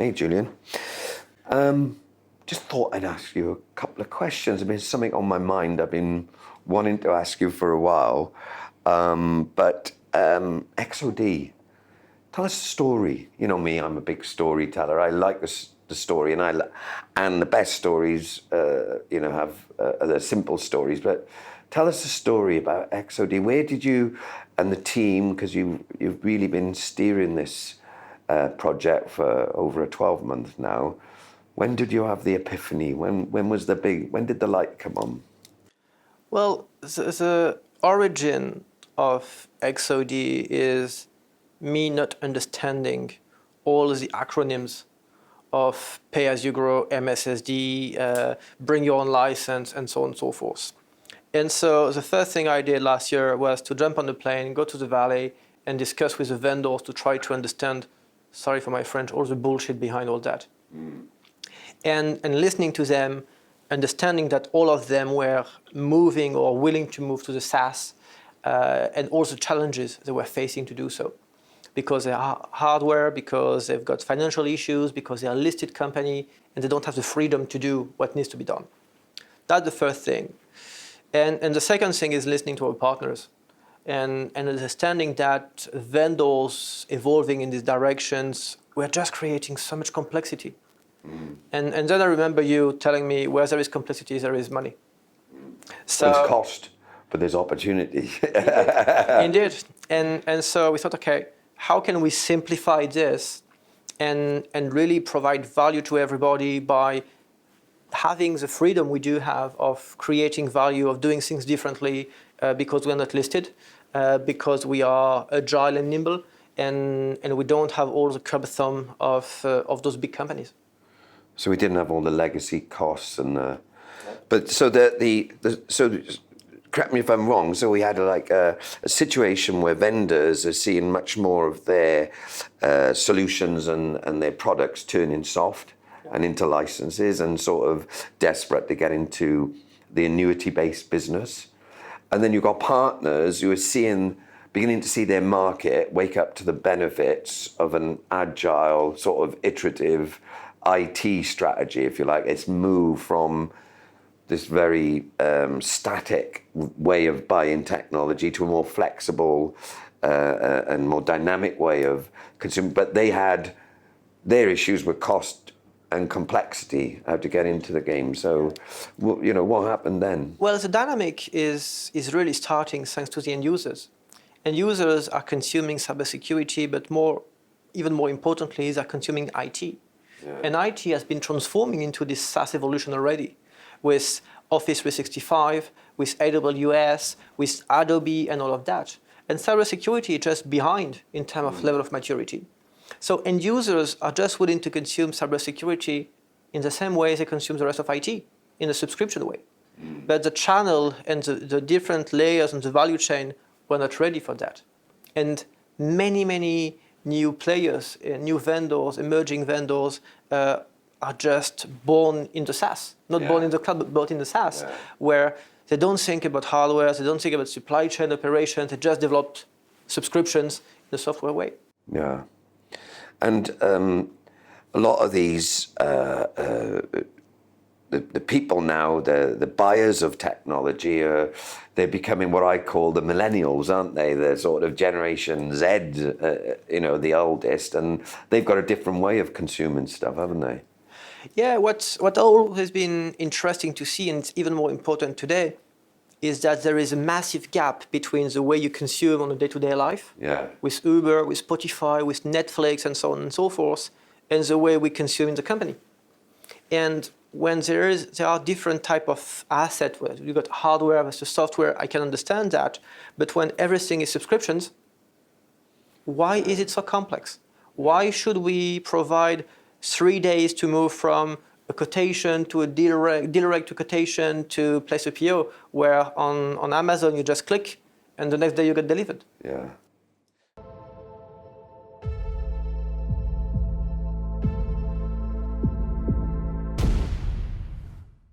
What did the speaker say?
Hey, Julien. Just thought I'd ask you a couple of questions. There's something on my mind I've been wanting to ask you for a while. XOD, tell us a story. You know me, I'm a big storyteller. I like the story, and the best stories, have the simple stories. But tell us a story about XOD. Where did you and the team, because you've really been steering this project for over a 12-month now. When did you have the epiphany? When did the light come on? Well, the origin of XOD is me not understanding all the acronyms of pay-as-you-grow, MSSD, bring your own license, and so on and so forth. And so the first thing I did last year was to jump on the plane, go to the valley, and discuss with the vendors to try to understand, sorry for my French, all the bullshit behind all that. And listening to them, understanding that all of them were moving or willing to move to the SaaS, and all the challenges they were facing to do so. Because they are hardware, because they've got financial issues, because they're a listed company, and they don't have the freedom to do what needs to be done. That's the first thing. And the second thing is listening to our partners and understanding that vendors evolving in these directions were just creating so much complexity. And then I remember you telling me where there is complexity, there is money. So there's cost, but there's opportunity. Indeed. And so we thought, okay, how can we simplify this and really provide value to everybody by having the freedom we do have of creating value, of doing things differently, because we're not listed, because we are agile and nimble, and we don't have all the cumbersome of those big companies. So we didn't have all the legacy costs so correct me if I'm wrong. So we had a situation where vendors are seeing much more of their solutions and their products turning soft and into licenses, and sort of desperate to get into the annuity-based business. And then you've got partners who are beginning to see their market wake up to the benefits of an agile, sort of iterative IT strategy, if you like. It's moved from this very static way of buying technology to a more flexible and more dynamic way of consuming. But they had their issues with cost and complexity, how to get into the game. So, what happened then? Well, the dynamic is really starting thanks to the end users. End users are consuming cybersecurity, but even more importantly, they're consuming IT. Yeah. And IT has been transforming into this SaaS evolution already, with Office 365, with AWS, with Adobe, and all of that. And cybersecurity is just behind in terms of level of maturity. So end users are just willing to consume cybersecurity in the same way they consume the rest of IT, in a subscription way. But the channel and the different layers on the value chain were not ready for that. And many new players, new vendors, emerging vendors are just born in the SaaS, not born in the cloud, but born in the SaaS, where they don't think about hardware, they don't think about supply chain operations, they just develop subscriptions in a software way. Yeah. And a lot of these, the people now, the buyers of technology, they're becoming what I call the millennials, aren't they? They're sort of Generation Z, the oldest, and they've got a different way of consuming stuff, haven't they? Yeah, what always been interesting to see, and it's even more important today, is that there is a massive gap between the way you consume on a day-to-day life, with Uber, with Spotify, with Netflix, and so on and so forth, and the way we consume in the company. And when there are different type of assets, where you've got hardware versus software, I can understand that. But when everything is subscriptions, why is it so complex? Why should we provide 3 days to move from a quotation to a direct to quotation to place a PO, where on Amazon you just click and the next day you get delivered? Yeah.